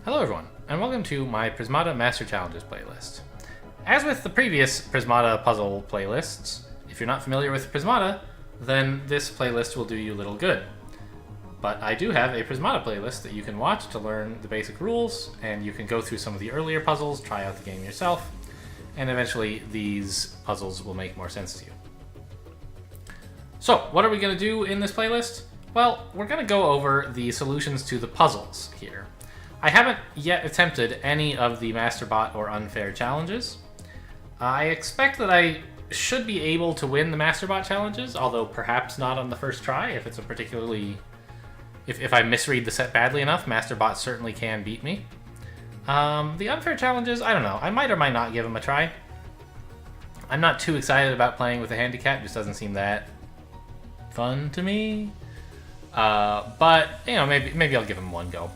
Hello everyone, and welcome to my Prismata Master Challenges playlist. As with the previous Prismata puzzle playlists, if you're not familiar with Prismata, then this playlist will do you little good. But I do have a Prismata playlist that you can watch to learn the basic rules, and you can go through some of the earlier puzzles, try out the game yourself, and eventually these puzzles will make more sense to you. So, what are we going to do in this playlist? Well, we're going to go over the solutions to the puzzles here. I haven't yet attempted any of the Masterbot or Unfair challenges. I expect that I should be able to win the Masterbot challenges, although perhaps not on the first try. If it's a particularly... If I misread the set badly enough, Masterbot certainly can beat me. The Unfair challenges, I don't know. I might or might not give them a try. I'm not too excited about playing with a handicap. It just doesn't seem that fun to me. But, you know, maybe I'll give them one go.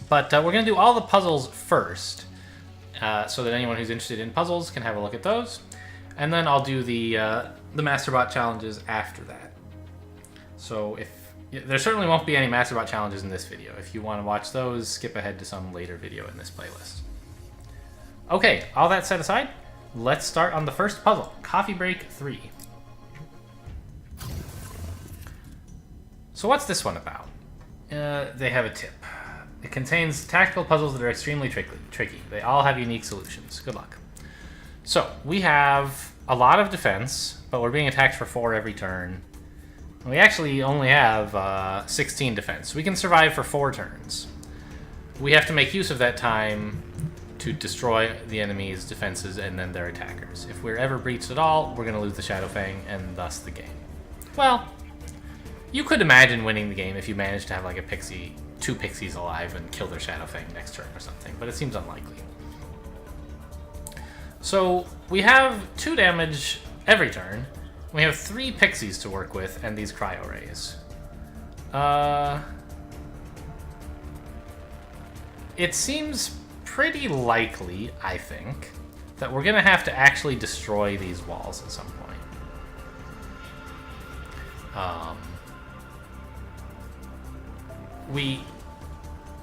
But we're going to do all the puzzles first, so that anyone who's interested in puzzles can have a look at those. And then I'll do the Masterbot challenges after that. So there certainly won't be any Masterbot challenges in this video. If you want to watch those, skip ahead to some later video in this playlist. Okay, all that set aside, let's start on the first puzzle, Coffee Break 3. So what's this one about? They have a tip. It contains tactical puzzles that are extremely tricky. They all have unique solutions. Good luck. So, we have a lot of defense, but we're being attacked for 4 every turn. And we actually only have 16 defense. We can survive for 4 turns. We have to make use of that time to destroy the enemy's defenses and then their attackers. If we're ever breached at all, we're going to lose the Shadow Fang and thus the game. Well, you could imagine winning the game if you managed to have like a pixie... 2 pixies alive and kill their Shadow Fang next turn or something, but it seems unlikely. So we have 2 damage every turn. We have 3 pixies to work with and these Cryo Rays. It seems pretty likely, I think, that we're going to have to actually destroy these walls at some point.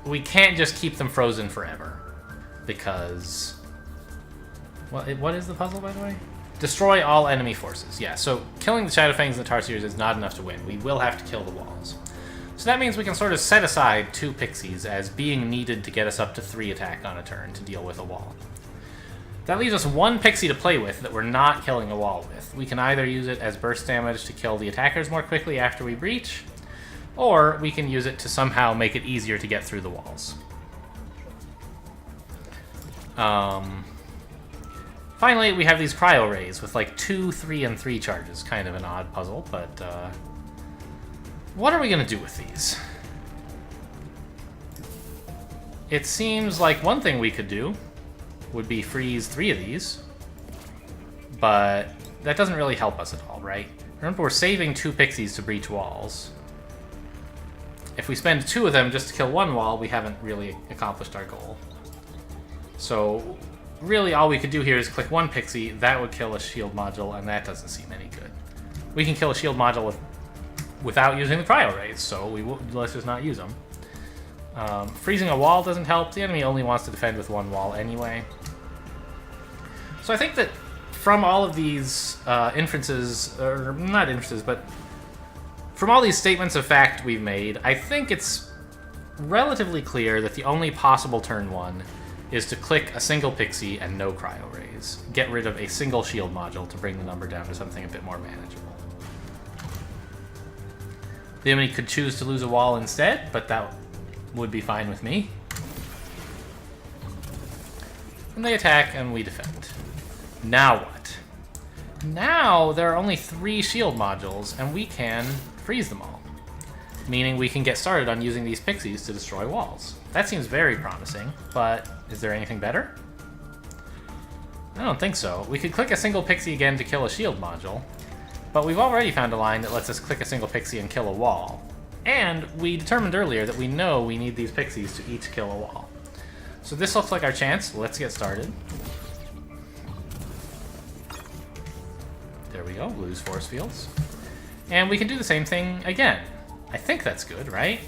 We can't just keep them frozen forever, because... What is the puzzle, by the way? Destroy all enemy forces. Yeah, so killing the Shadow Fangs and the Tarsiers is not enough to win. We will have to kill the walls. So that means we can sort of set aside 2 pixies as being needed to get us up to 3 attack on a turn to deal with a wall. That leaves us 1 pixie to play with that we're not killing a wall with. We can either use it as burst damage to kill the attackers more quickly after we breach, or we can use it to somehow make it easier to get through the walls. Finally, we have these Cryo Rays with like 2, 3, and 3 charges. Kind of an odd puzzle, but what are we going to do with these? It seems like one thing we could do would be freeze 3 of these, but that doesn't really help us at all, right? Remember, we're saving 2 pixies to breach walls. If we spend 2 of them just to kill 1 wall, we haven't really accomplished our goal. So, really all we could do here is click 1 pixie, that would kill a shield module, and that doesn't seem any good. We can kill a shield module without using the Cryo Rays, so let's just not use them. Freezing a wall doesn't help. The enemy only wants to defend with 1 wall anyway. So I think that from all of these inferences, or not inferences, but from all these statements of fact we've made, I think it's relatively clear that the only possible turn 1 is to click a single pixie and no Cryo Rays. Get rid of a single shield module to bring the number down to something a bit more manageable. The enemy could choose to lose a wall instead, but that would be fine with me. And they attack and we defend. Now what? Now there are only 3 shield modules and we can freeze them all, meaning we can get started on using these pixies to destroy walls. That seems very promising, but is there anything better? I don't think so. We could click a single pixie again to kill a shield module, but we've already found a line that lets us click a single pixie and kill a wall. And we determined earlier that we know we need these pixies to each kill a wall. So this looks like our chance. Let's get started. There we go, lose force fields. And we can do the same thing again. I think that's good, right?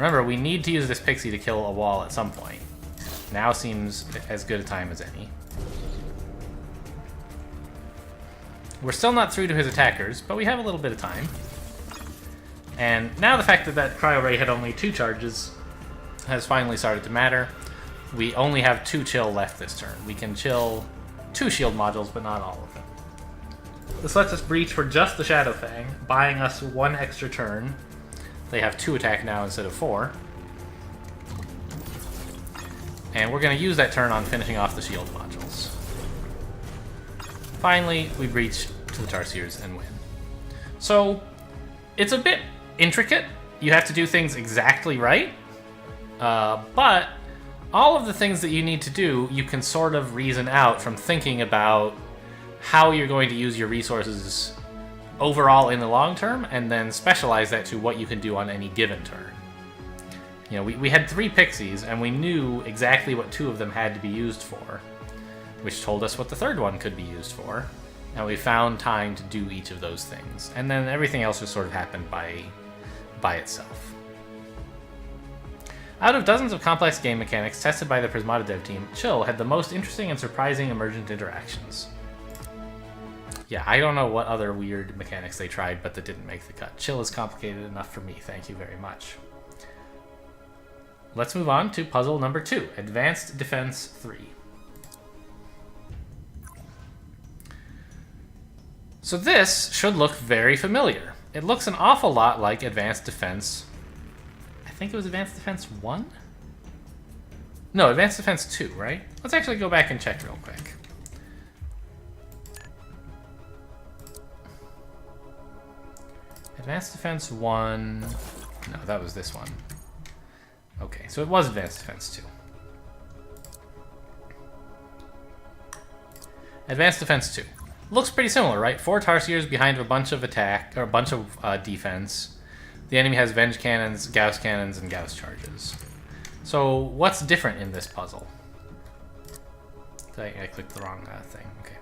Remember, we need to use this pixie to kill a wall at some point. Now seems as good a time as any. We're still not through to his attackers, but we have a little bit of time. And now the fact that that Cryo Ray had only 2 charges has finally started to matter. We only have 2 chill left this turn. We can chill 2 shield modules, but not all of them. This lets us breach for just the Shadow Fang, buying us 1 extra turn. They have 2 attack now instead of 4. And we're going to use that turn on finishing off the shield modules. Finally, we breach to the Tarsiers and win. So, it's a bit intricate. You have to do things exactly right. But all of the things that you need to do, you can sort of reason out from thinking about how you're going to use your resources overall in the long term, and then specialize that to what you can do on any given turn. You know, we had 3 pixies, and we knew exactly what 2 of them had to be used for, which told us what the 3rd one could be used for, and we found time to do each of those things. And then everything else just sort of happened by itself. Out of dozens of complex game mechanics tested by the Prismata dev team, Chill had the most interesting and surprising emergent interactions. Yeah, I don't know what other weird mechanics they tried, but that didn't make the cut. Chill is complicated enough for me, thank you very much. Let's move on to puzzle number 2, Advanced Defense 3. So this should look very familiar. It looks an awful lot like Advanced Defense... I think it was Advanced Defense 1? No, Advanced Defense 2, right? Let's actually go back and check real quick. Advanced Defense 1... No, that was this one. Okay, so it was Advanced Defense 2. Advanced Defense 2. Looks pretty similar, right? 4 Tarsiers behind a bunch of attack, or a bunch of defense. The enemy has Venge Cannons, Gauss Cannons, and Gauss Charges. So, what's different in this puzzle? I clicked the wrong thing. Okay.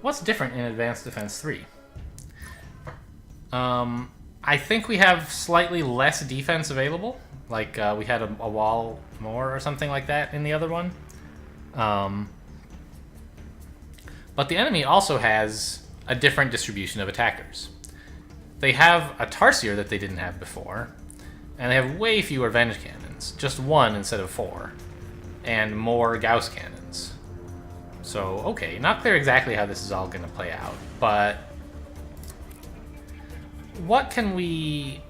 What's different in Advanced Defense 3? I think we have slightly less defense available. Like, we had a wall more or something like that in the other one. But the enemy also has a different distribution of attackers. They have a Tarsier that they didn't have before, and they have way fewer Venge Cannons, just 1 instead of 4, and more Gauss Cannons. So, okay, not clear exactly how this is all going to play out, but what are we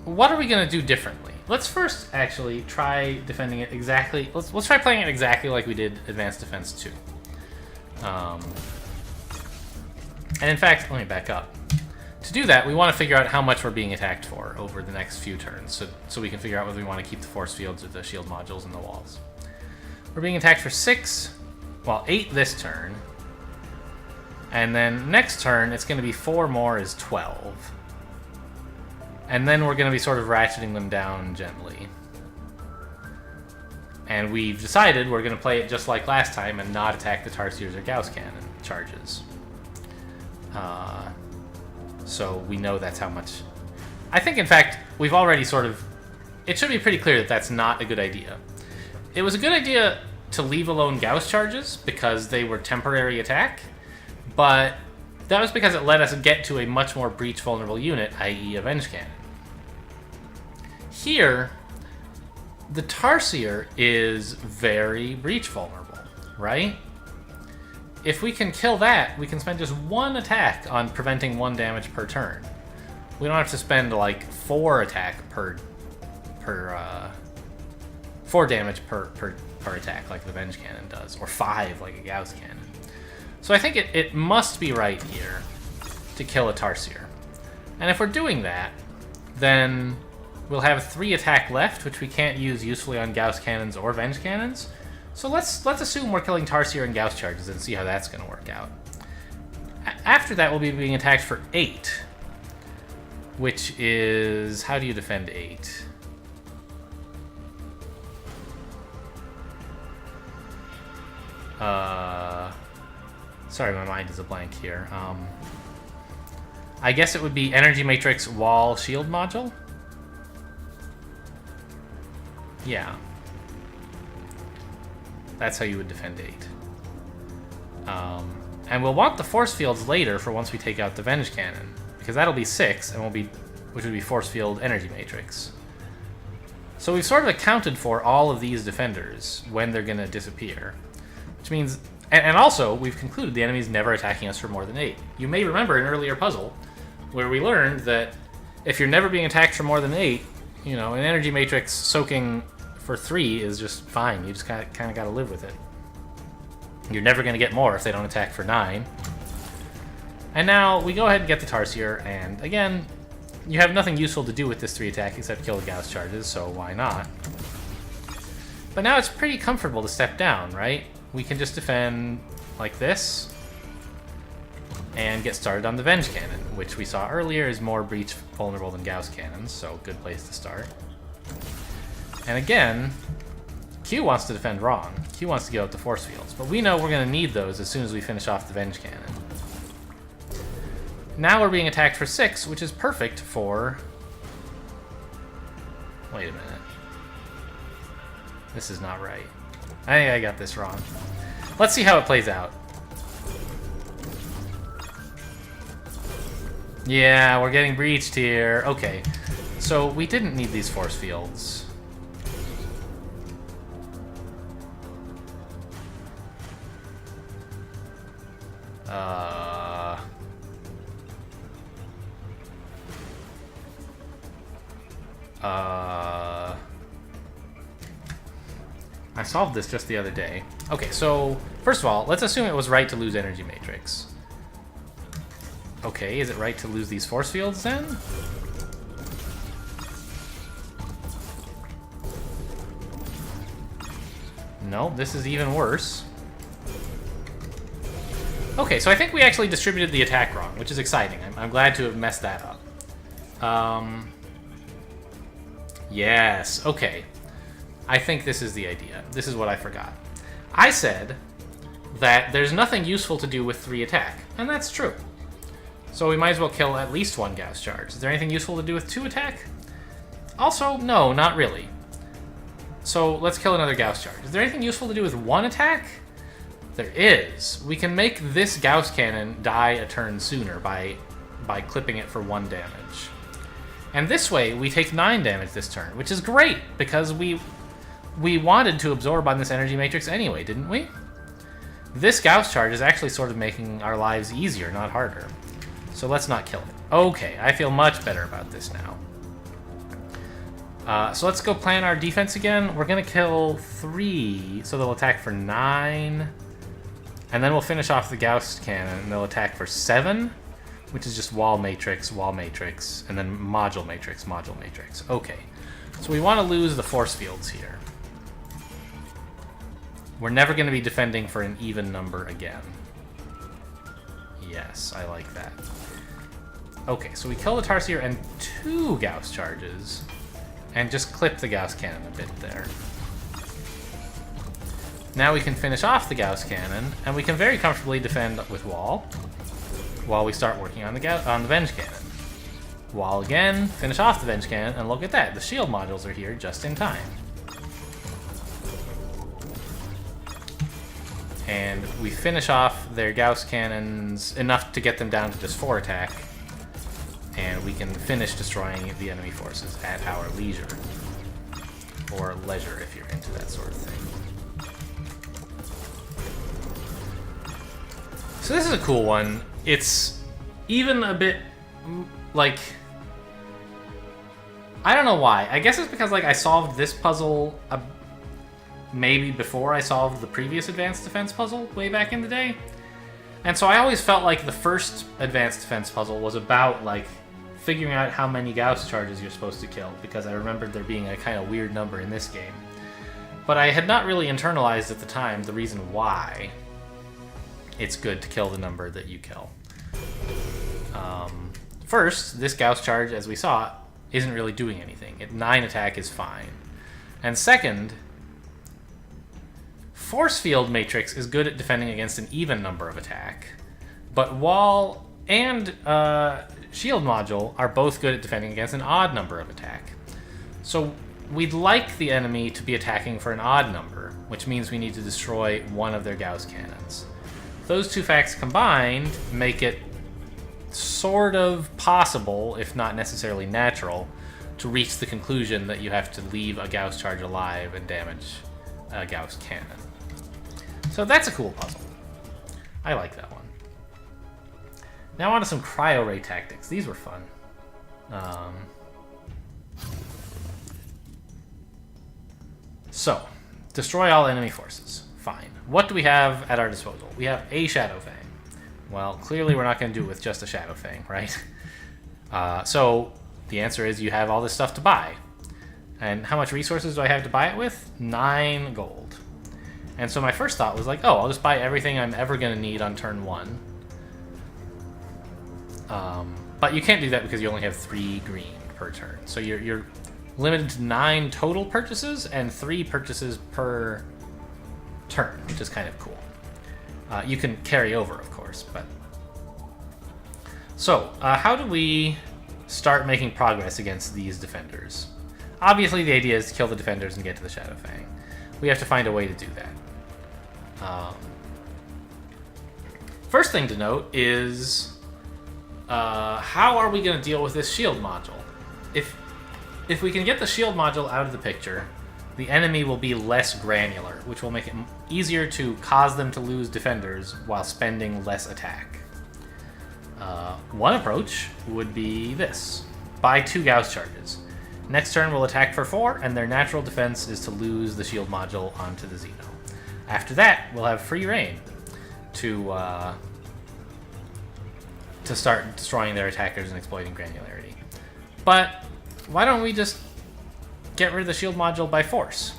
going to do differently? Let's first actually try defending it exactly. Let's try playing it exactly like we did Advanced Defense 2. And in fact, let me back up. To do that, we want to figure out how much we're being attacked for over the next few turns, so we can figure out whether we want to keep the force fields or the shield modules in the walls. We're being attacked for 8 this turn. And then next turn, it's going to be 4 more is 12. And then we're going to be sort of ratcheting them down gently. And we've decided we're going to play it just like last time and not attack the Tarsiers or Gauss Cannon charges. So we know that's how much... I think, in fact, we've already sort of... It should be pretty clear that that's not a good idea. It was a good idea to leave alone Gauss charges because they were temporary attack, but that was because it let us get to a much more breach-vulnerable unit, i.e. a Venge Cannon. Here, the Tarsier is very breach-vulnerable, right? If we can kill that, we can spend just 1 attack on preventing 1 damage per turn. We don't have to spend, like, 4 attack 4 damage per attack, like the Venge Cannon does, or 5, like a Gauss Cannon. So I think it must be right here to kill a Tarsier. And if we're doing that, then we'll have 3 attack left, which we can't use usefully on Gauss Cannons or Venge Cannons. So let's assume we're killing Tarsier and Gauss Charges and see how that's going to work out. After that, we'll be being attacked for 8, which is... How do you defend 8? Sorry, my mind is a blank here. I guess it would be Energy Matrix Wall Shield Module? Yeah. That's how you would defend 8. And we'll want the force fields later for once we take out the Venge Cannon, because that'll be 6, and which would be force field energy matrix. So we've sort of accounted for all of these defenders when they're going to disappear, which means, and also we've concluded the enemy's never attacking us for more than 8. You may remember an earlier puzzle where we learned that if you're never being attacked for more than 8, you know, an energy matrix soaking for 3 is just fine. You just kind of got to live with it. You're never going to get more if they don't attack for 9. And now we go ahead and get the Tarsier, and again, you have nothing useful to do with this 3 attack except kill the Gauss charges, so why not? But now it's pretty comfortable to step down, right? We can just defend like this and get started on the Venge Cannon, which we saw earlier is more breach vulnerable than Gauss cannons, so good place to start. And again, Q wants to defend wrong. Q wants to get out the force fields, but we know we're going to need those as soon as we finish off the Venge Cannon. Now we're being attacked for 6, which is perfect for... Wait a minute. This is not right. I think I got this wrong. Let's see how it plays out. Yeah, we're getting breached here. Okay, so we didn't need these force fields. I solved this just the other day. Okay, so first of all, let's assume it was right to lose energy matrix. Okay, is it right to lose these force fields then? No, this is even worse. Okay, so I think we actually distributed the attack wrong, which is exciting. I'm glad to have messed that up. Yes, okay. I think this is the idea. This is what I forgot. I said that there's nothing useful to do with 3 attack, and that's true. So we might as well kill at least 1 Gauss charge. Is there anything useful to do with 2 attack? Also, no, not really. So let's kill another Gauss charge. Is there anything useful to do with 1 attack? There is. We can make this Gauss cannon die a turn sooner by clipping it for 1 damage. And this way, we take 9 damage this turn, which is great, because we wanted to absorb on this energy matrix anyway, didn't we? This Gauss charge is actually sort of making our lives easier, not harder. So let's not kill it. Okay, I feel much better about this now. So let's go plan our defense again. We're going to kill 3, so they'll attack for 9. And then we'll finish off the Gauss cannon, and they'll attack for 7, which is just wall matrix, and then module matrix. Okay, so we want to lose the force fields here. We're never going to be defending for an even number again. Yes, I like that. Okay, so we kill the Tarsier and 2 Gauss charges, and just clip the Gauss cannon a bit there. Now we can finish off the Gauss cannon, and we can very comfortably defend with wall while we start working on the Venge cannon. Wall again, finish off the Venge cannon, and look at that, the shield modules are here just in time. And we finish off their Gauss cannons enough to get them down to just 4 attack, and we can finish destroying the enemy forces at our leisure. Or leisure, if you're into that sort of thing. So this is a cool one. It's even a bit, like... I don't know why. I guess it's because, like, I solved this puzzle maybe before I solved the previous Advanced Defense puzzle way back in the day. And so I always felt like the first Advanced Defense puzzle was about, like, figuring out how many Gauss charges you're supposed to kill, because I remembered there being a kind of weird number in this game. But I had not really internalized at the time the reason why it's good to kill the number that you kill. First, this Gauss charge, as we saw, isn't really doing anything. 9 attack is fine. And second, Force Field Matrix is good at defending against an even number of attack, but Wall and Shield Module are both good at defending against an odd number of attack. So we'd like the enemy to be attacking for an odd number, which means we need to destroy one of their Gauss cannons. Those two facts combined make it sort of possible, if not necessarily natural, to reach the conclusion that you have to leave a Gauss charge alive and damage a Gauss cannon. So that's a cool puzzle. I like that one. Now on to some Cryo Ray tactics. These were fun. So, destroy all enemy forces. Fine. What do we have at our disposal? We have a Shadow Fang. Well, clearly we're not going to do it with just a Shadow Fang, right? So, the answer is you have all this stuff to buy. And how much resources do I have to buy it with? 9 gold. And so my first thought was like, oh, I'll just buy everything I'm ever going to need on turn 1. But you can't do that because you only have 3 green per turn. So you're limited to 9 total purchases and 3 purchases per turn, which is kind of cool. You can carry over, of course, but... So, how do we start making progress against these defenders? Obviously, the idea is to kill the defenders and get to the Shadow Fang. We have to find a way to do that. First thing to note is... how are we going to deal with this shield module? If we can get the shield module out of the picture, the enemy will be less granular, which will make it easier to cause them to lose defenders while spending less attack. One approach would be this. Buy 2 Gauss charges. Next turn we'll attack for 4, and their natural defense is to lose the shield module onto the Xeno. After that, we'll have free reign to start destroying their attackers and exploiting granularity. But why don't we just get rid of the shield module by force?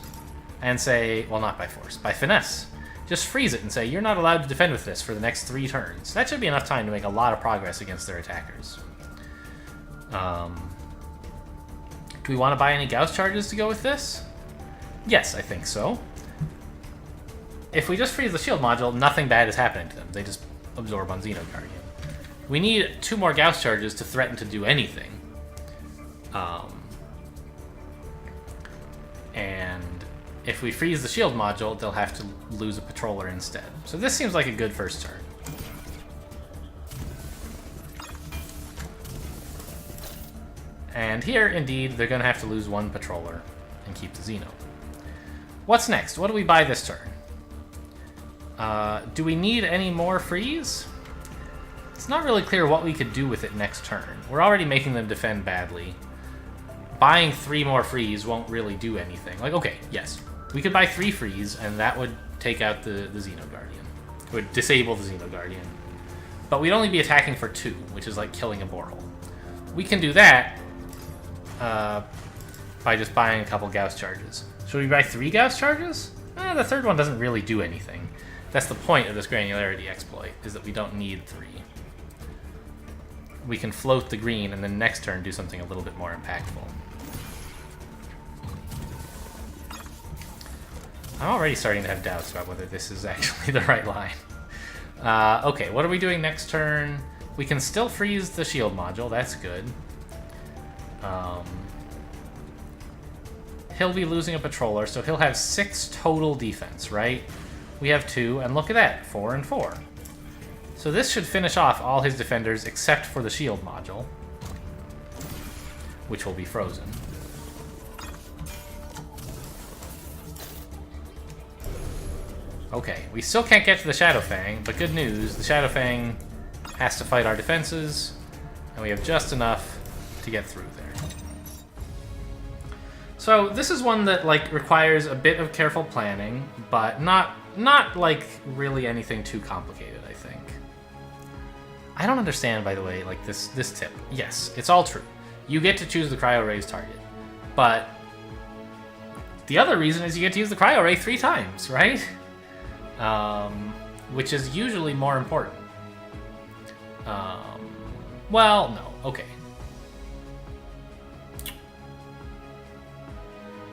And say, well, not by force, by finesse. Just freeze it and say, you're not allowed to defend with this for the next 3 turns. That should be enough time to make a lot of progress against their attackers. Do we want to buy any Gauss charges to go with this? Yes, I think so. If we just freeze the shield module, nothing bad is happening to them. They just absorb on Xeno Guardian. We need 2 more Gauss charges to threaten to do anything. And if we freeze the shield module, they'll have to lose a patroller instead. So this seems like a good first turn. And here, indeed, they're going to have to lose 1 patroller and keep the Xeno. What's next? What do we buy this turn? Do we need any more freeze? It's not really clear what we could do with it next turn. We're already making them defend badly. Buying 3 more freeze won't really do anything. Like, okay, yes, we could buy 3 freeze, and that would take out the Xeno Guardian. It would disable the Xeno Guardian. But we'd only be attacking for 2, which is like killing a borehole. We can do that by just buying a couple Gauss charges. Should we buy 3 Gauss charges? The third one doesn't really do anything. That's the point of this granularity exploit, is that we don't need 3. We can float the green and then next turn do something a little bit more impactful. I'm already starting to have doubts about whether this is actually the right line. Okay, what are we doing next turn? We can still freeze the shield module, that's good. He'll be losing a patroller, so he'll have 6 total defense, right? We have 2, and look at that, 4 and 4. So this should finish off all his defenders except for the shield module, which will be frozen. Okay, we still can't get to the Shadow Fang, but good news, the Shadow Fang has to fight our defenses, and we have just enough to get through there. So this is one that like requires a bit of careful planning, but not like really anything too complicated, I think. I don't understand, by the way, like this tip. Yes, it's all true. You get to choose the Cryo Ray's target, but the other reason is you get to use the Cryo Ray 3 times, right? Which is usually more important. Well, no. Okay.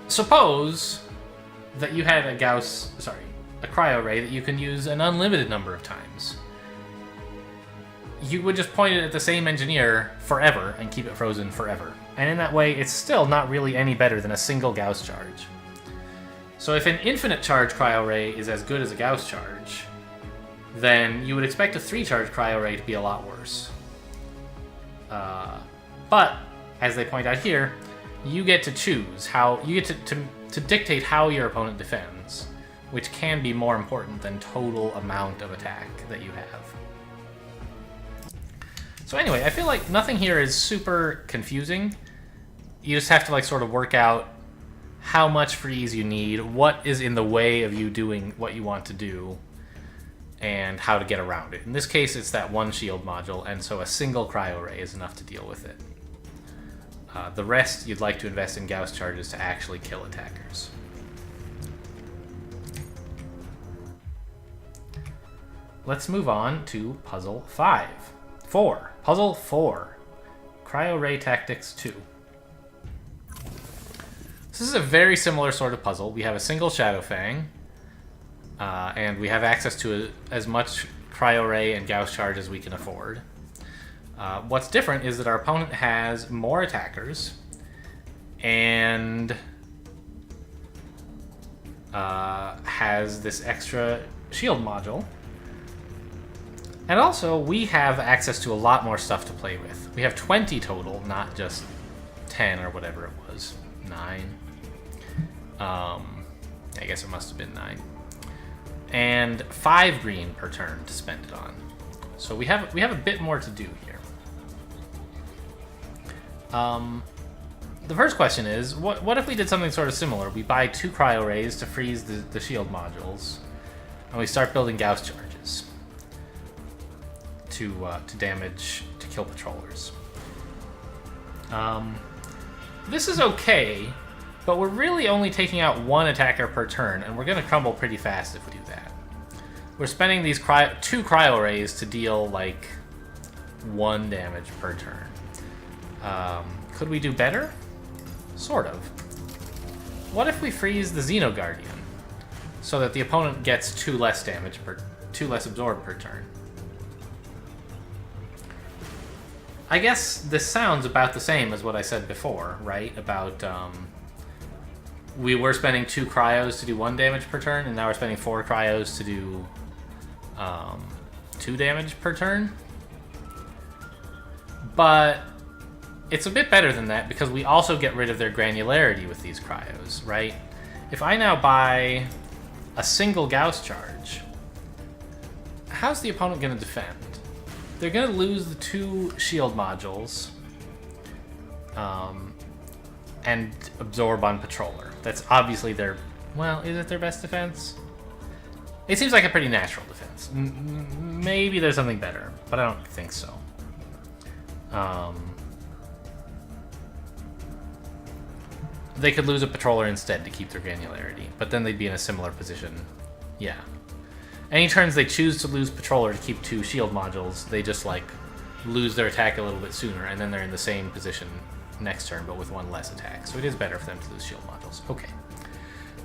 Suppose that you had a Cryo Ray that you can use an unlimited number of times. you would just point it at the same engineer forever and keep it frozen forever. And in that way, it's still not really any better than a single Gauss charge. So if an infinite charge cryo ray is as good as a Gauss charge, then you would expect a 3-charge cryo ray to be a lot worse. But, as they point out here, you get to choose how, you get to dictate how your opponent defends, which can be more important than total amount of attack that you have. So anyway, I feel like nothing here is super confusing. You just have to like sort of work out how much freeze you need, what is in the way of you doing what you want to do, and how to get around it. In this case, it's that one shield module, and so a single cryo ray is enough to deal with it. The rest, you'd like to invest in Gauss charges to actually kill attackers. Let's move on to Puzzle 4. Puzzle 4. Cryo Ray Tactics 2. This is a very similar sort of puzzle. We have a single Shadow Fang, and we have access to as much Cryo Ray and Gauss charge as we can afford. What's different is that our opponent has more attackers and has this extra shield module. And also, we have access to a lot more stuff to play with. We have 20 total, not just 10 or whatever it was. 9. I guess it must have been 9. And 5 green per turn to spend it on. So we have a bit more to do here. The first question is, what if we did something sort of similar? We buy 2 cryo rays to freeze the shield modules, and we start building Gauss charges to kill patrollers. This is okay, but we're really only taking out 1 attacker per turn, and we're going to crumble pretty fast if we do that. We're spending these 2 cryo rays to deal like 1 damage per turn. Could we do better? Sort of. What if we freeze the Xeno Guardian so that the opponent gets 2 less damage 2 less absorb per turn? I guess this sounds about the same as what I said before, right? About we were spending 2 cryos to do 1 damage per turn, and now we're spending 4 cryos to do 2 damage per turn. But it's a bit better than that because we also get rid of their granularity with these cryos, right? If I now buy a single Gauss charge, how's the opponent going to defend? They're going to lose the 2 shield modules and absorb on Patroller. That's obviously their... Well, is it their best defense? It seems like a pretty natural defense. Maybe there's something better, but I don't think so. They could lose a Patroller instead to keep their granularity, but then they'd be in a similar position. Yeah. Any turns they choose to lose Patroller to keep 2 shield modules, they just, like, lose their attack a little bit sooner, and then they're in the same position next turn, but with 1 less attack. So it is better for them to lose shield modules. Okay.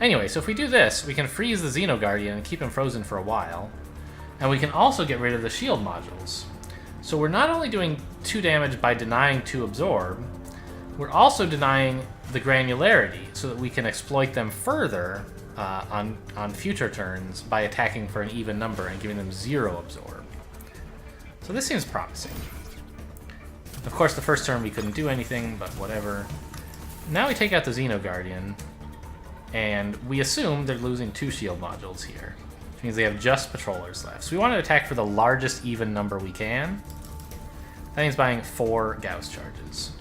Anyway, so if we do this, we can freeze the Xeno Guardian and keep him frozen for a while, and we can also get rid of the shield modules. So we're not only doing 2 damage by denying 2 absorb, we're also denying the granularity so that we can exploit them further on future turns by attacking for an even number and giving them 0 absorb. So this seems promising. Of course, the first turn we couldn't do anything, but whatever. Now we take out the Xeno Guardian, and we assume they're losing 2 shield modules here, which means they have just Patrollers left. So we want to attack for the largest even number we can. That means buying 4 Gauss charges.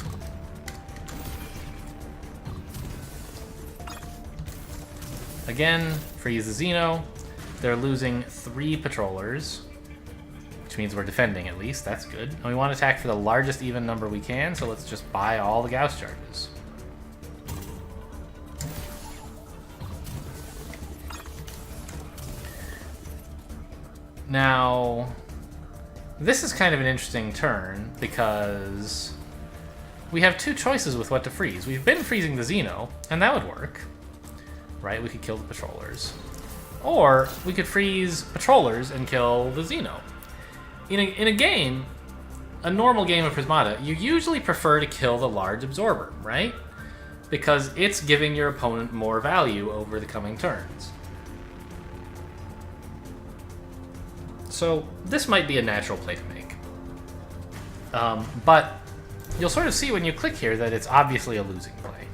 Again, freeze the Xeno. They're losing 3 Patrollers, which means we're defending at least. That's good. And we want to attack for the largest even number we can, so let's just buy all the Gauss charges. Now, this is kind of an interesting turn because we have 2 choices with what to freeze. We've been freezing the Xeno, and that would work. Right? We could kill the Patrollers. Or we could freeze Patrollers and kill the Xeno. In a game, a normal game of Prismata, you usually prefer to kill the large absorber, right? Because it's giving your opponent more value over the coming turns. So this might be a natural play to make. But you'll sort of see when you click here that it's obviously a losing play,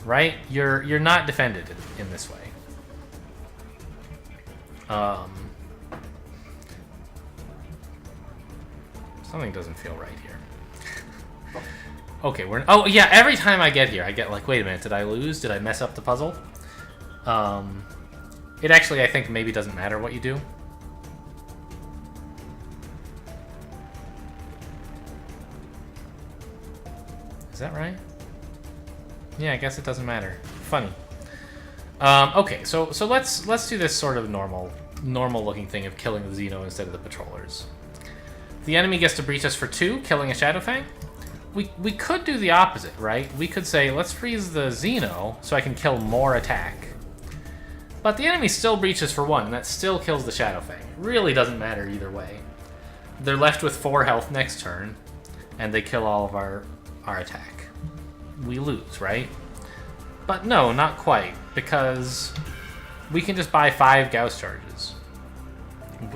right? You're not defended in this way. Something doesn't feel right here. Okay, oh yeah, every time I get here, I get like, wait a minute, did I lose? Did I mess up the puzzle? It actually, I think, maybe doesn't matter what you do. Is that right? Yeah, I guess it doesn't matter. Funny. Okay, so let's do this sort of normal looking thing of killing the Xeno instead of the patrollers. The enemy gets to breach us for 2, killing a Shadowfang. We could do the opposite, right? We could say, let's freeze the Xeno so I can kill more attack. But the enemy still breaches for 1, and that still kills the Shadowfang. It really doesn't matter either way. They're left with 4 health next turn, and they kill all of our attack. We lose, right? But no, not quite, because we can just buy 5 Gauss charges.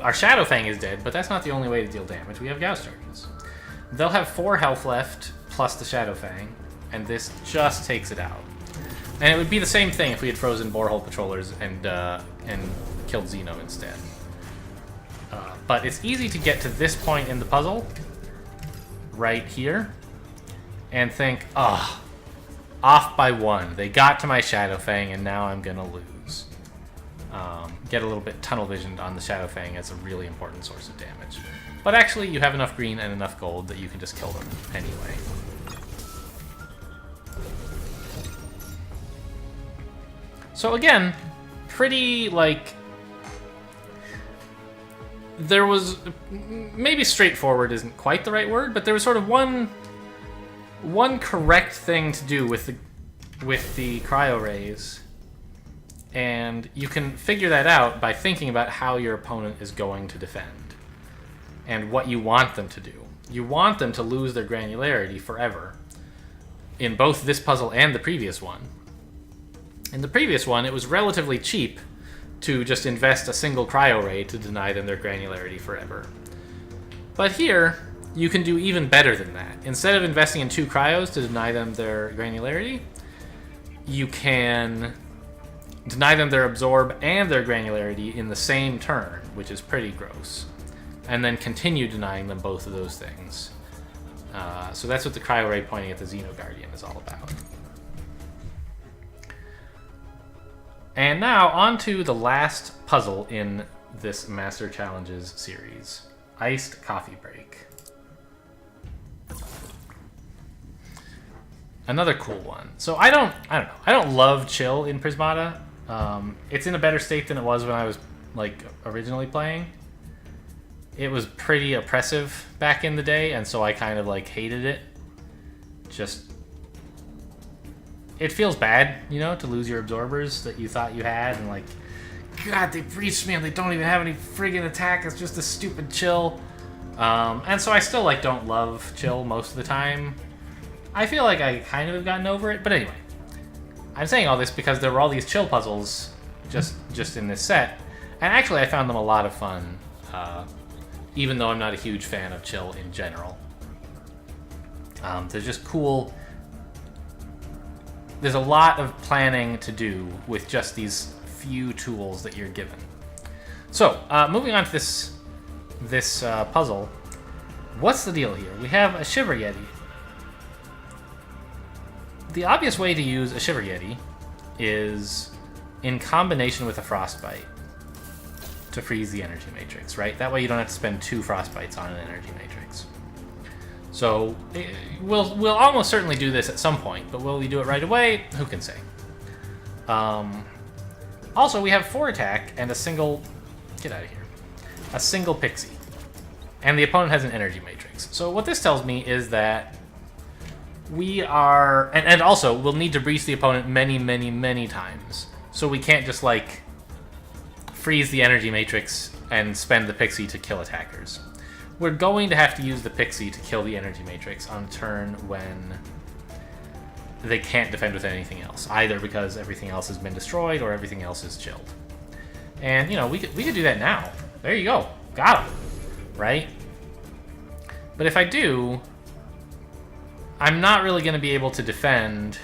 Our Shadowfang is dead, but that's not the only way to deal damage. We have Gauss charges. They'll have 4 health left, plus the Shadowfang, and this just takes it out. And it would be the same thing if we had frozen Borehole Patrollers and killed Xeno instead. But it's easy to get to this point in the puzzle, right here, and think, ah, off by 1. They got to my Shadowfang, and now I'm gonna lose. Get a little bit tunnel visioned on the Shadowfang as a really important source of damage. But actually, you have enough green and enough gold that you can just kill them anyway. So again, pretty, like... There was... Maybe straightforward isn't quite the right word, but there was sort of one correct thing to do with the cryo rays. And you can figure that out by thinking about how your opponent is going to defend. And what you want them to do. You want them to lose their granularity forever. In both this puzzle and the previous one. In the previous one, it was relatively cheap to just invest a single cryo ray to deny them their granularity forever. But here, you can do even better than that. Instead of investing in 2 cryos to deny them their granularity, you can deny them their absorb and their granularity in the same turn, which is pretty gross. And then continue denying them both of those things. So that's what the cryo ray pointing at the Xeno Guardian is all about. And now, on to the last puzzle in this Master Challenges series. Iced Coffee Break. Another cool one. So I don't know. I don't love chill in Prismata. It's in a better state than it was when I was like originally playing. It was pretty oppressive back in the day, and so I kind of like hated it. Just it feels bad, you know, to lose your absorbers that you thought you had, and like, God, they breached me and they don't even have any friggin' attack. It's just a stupid chill. And so I still like don't love chill most of the time. I feel like I kind of have gotten over it, but anyway. I'm saying all this because there were all these chill puzzles just in this set, and actually I found them a lot of fun, even though I'm not a huge fan of chill in general. They're just cool. There's a lot of planning to do with just these few tools that you're given. So, moving on to this puzzle. What's the deal here? We have a Shiver Yeti. The obvious way to use a Shiver Yeti is in combination with a Frostbite to freeze the energy matrix, right? That way you don't have to spend 2 Frostbites on an energy matrix. So we'll almost certainly do this at some point, but will we do it right away? Who can say? Also, we have 4 attack and a single... Get out of here. A single Pixie. And the opponent has an energy matrix. So what this tells me is that we are... And also, we'll need to breach the opponent many, many, many times. So we can't just, like, freeze the energy matrix and spend the Pixie to kill attackers. we're going to have to use the Pixie to kill the Energy Matrix on a turn when they can't defend with anything else, either because everything else has been destroyed or everything else is chilled. And, you know, we could do that now. There you go. Got him. Right? But if I do, I'm not really going to be able to defend...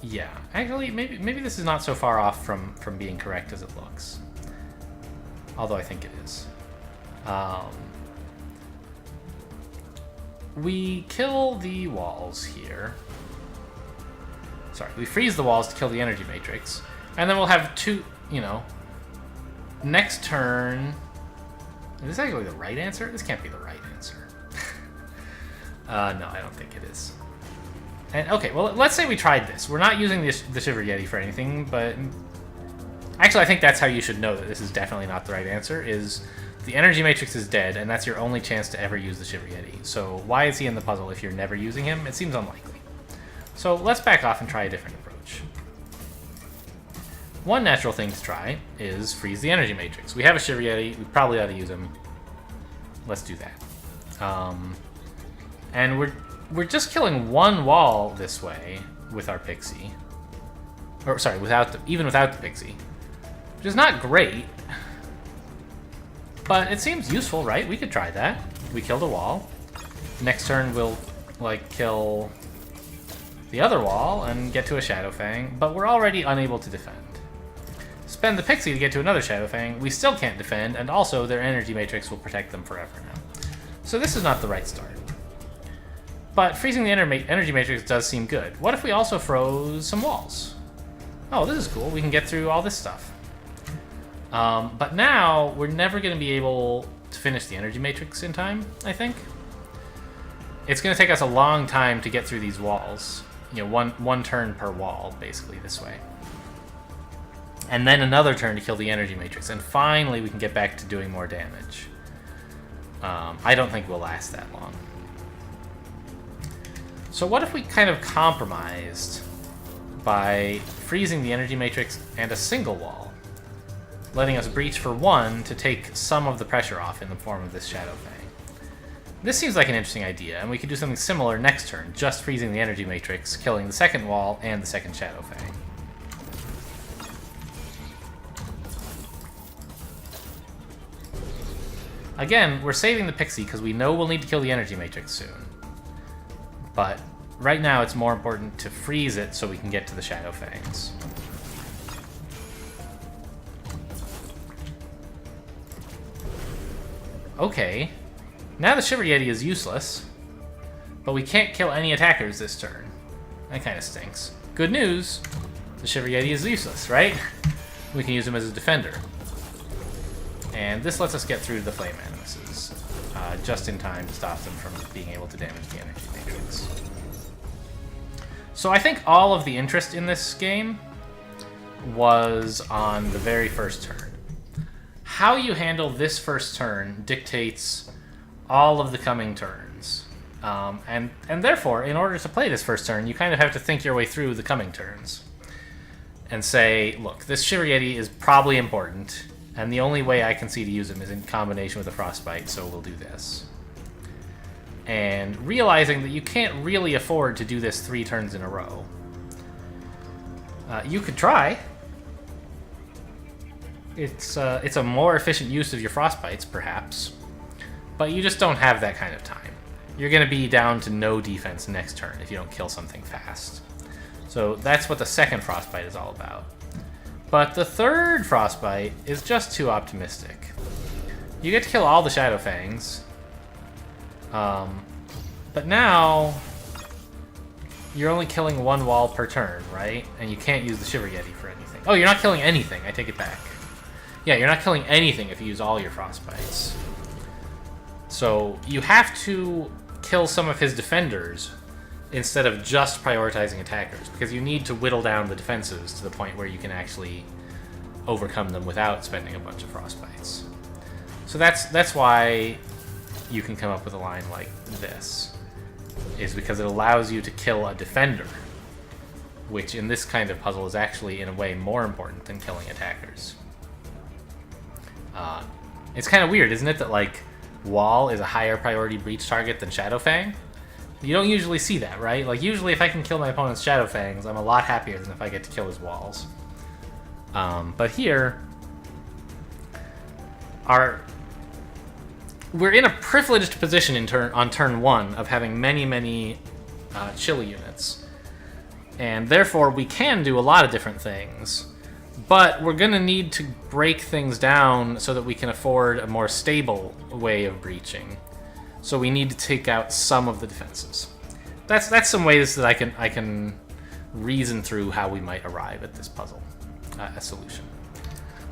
yeah, actually, maybe this is not so far off from being correct as it looks. Although I think it is. We kill the walls here. Sorry, we freeze the walls to kill the Energy Matrix. And then we'll have two, you know... Next turn... Is this actually the right answer? This can't be the right answer. No, I don't think it is. And okay, well, let's say we tried this. We're not using the Shiver Yeti for anything, but... Actually, I think that's how you should know that this is definitely not the right answer, is the Energy Matrix is dead, and that's your only chance to ever use the Shiver Yeti. So why is he in the puzzle if you're never using him? It seems unlikely. So let's back off and try a different approach. One natural thing to try is freeze the Energy Matrix. We have a Shiver Yeti. We probably ought to use him. Let's do that. And we're just killing one wall this way with our Pixie. Or, sorry, even without the Pixie. Which is not great. But it seems useful, right? We could try that. We killed a wall. Next turn we'll, like, kill the other wall and get to a Shadow Fang. But we're already unable to defend. Spend the Pixie to get to another Shadow Fang. We still can't defend, and also their Energy Matrix will protect them forever now. So this is not the right start. But freezing the Energy Matrix does seem good. What if we also froze some walls? Oh, this is cool. We can get through all this stuff. But now, we're never going to be able to finish the Energy Matrix in time, I think. It's going to take us a long time to get through these walls. You know, one turn per wall, basically, this way. And then another turn to kill the Energy Matrix. And finally, we can get back to doing more damage. I don't think we'll last that long. So what if we kind of compromised by freezing the Energy Matrix and a single wall, letting us breach for one to take some of the pressure off in the form of this Shadow Fang? This seems like an interesting idea, and we could do something similar next turn, just freezing the Energy Matrix, killing the second wall and the second Shadow Fang. Again, we're saving the Pixie because we know we'll need to kill the Energy Matrix soon. But right now it's more important to freeze it so we can get to the Shadow Fangs. Okay. Now the Shiver Yeti is useless, but we can't kill any attackers this turn. That kind of stinks. Good news, the Shiver Yeti is useless, right? We can use him as a defender. And this lets us get through the Flame Animuses, just in time to stop them from being able to damage the Energy Matrix. So I think all of the interest in this game was on the very first turn. How you handle this first turn dictates all of the coming turns. And therefore, in order to play this first turn, you kind of have to think your way through the coming turns. And say, look, this Shiver Yeti is probably important, and the only way I can see to use him is in combination with a Frostbite, so we'll do this. And realizing that you can't really afford to do this 3 turns in a row. You could try. It's a more efficient use of your Frostbites, perhaps. But you just don't have that kind of time. You're going to be down to no defense next turn if you don't kill something fast. So that's what the second Frostbite is all about. But the third Frostbite is just too optimistic. You get to kill all the Shadow Fangs. But now you're only killing 1 wall per turn, right? And you can't use the Shiver Yeti for anything. Oh, you're not killing anything. I take it back. Yeah, you're not killing anything if you use all your Frostbites. So you have to kill some of his defenders instead of just prioritizing attackers, because you need to whittle down the defenses to the point where you can actually overcome them without spending a bunch of Frostbites. So that's why you can come up with a line like this, is because it allows you to kill a defender which in this kind of puzzle is actually, in a way, more important than killing attackers. It's kind of weird, isn't it, that, like, Wall is a higher priority breach target than Shadowfang? You don't usually see that, right? Like, usually if I can kill my opponent's Shadowfangs, I'm a lot happier than if I get to kill his Walls. But here, we're in a privileged position on turn 1 of having many chili units. And therefore, we can do a lot of different things. But we're going to need to break things down so that we can afford a more stable way of breaching. So we need to take out some of the defenses. That's some ways that I can reason through how we might arrive at this puzzle, a solution.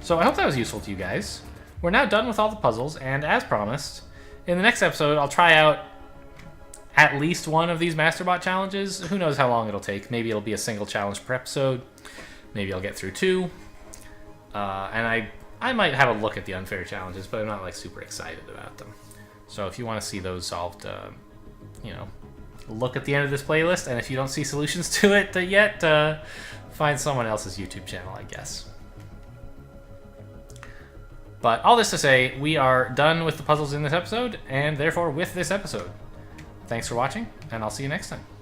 So I hope that was useful to you guys. We're now done with all the puzzles, and as promised, in the next episode, I'll try out at least one of these MasterBot challenges. Who knows how long it'll take. Maybe it'll be a single challenge per episode. Maybe I'll get through 2. And I might have a look at the unfair challenges, but I'm not, like, super excited about them. So if you want to see those solved, you know, look at the end of this playlist, and if you don't see solutions to it yet, find someone else's YouTube channel, I guess. But all this to say, we are done with the puzzles in this episode, and therefore with this episode. Thanks for watching, and I'll see you next time.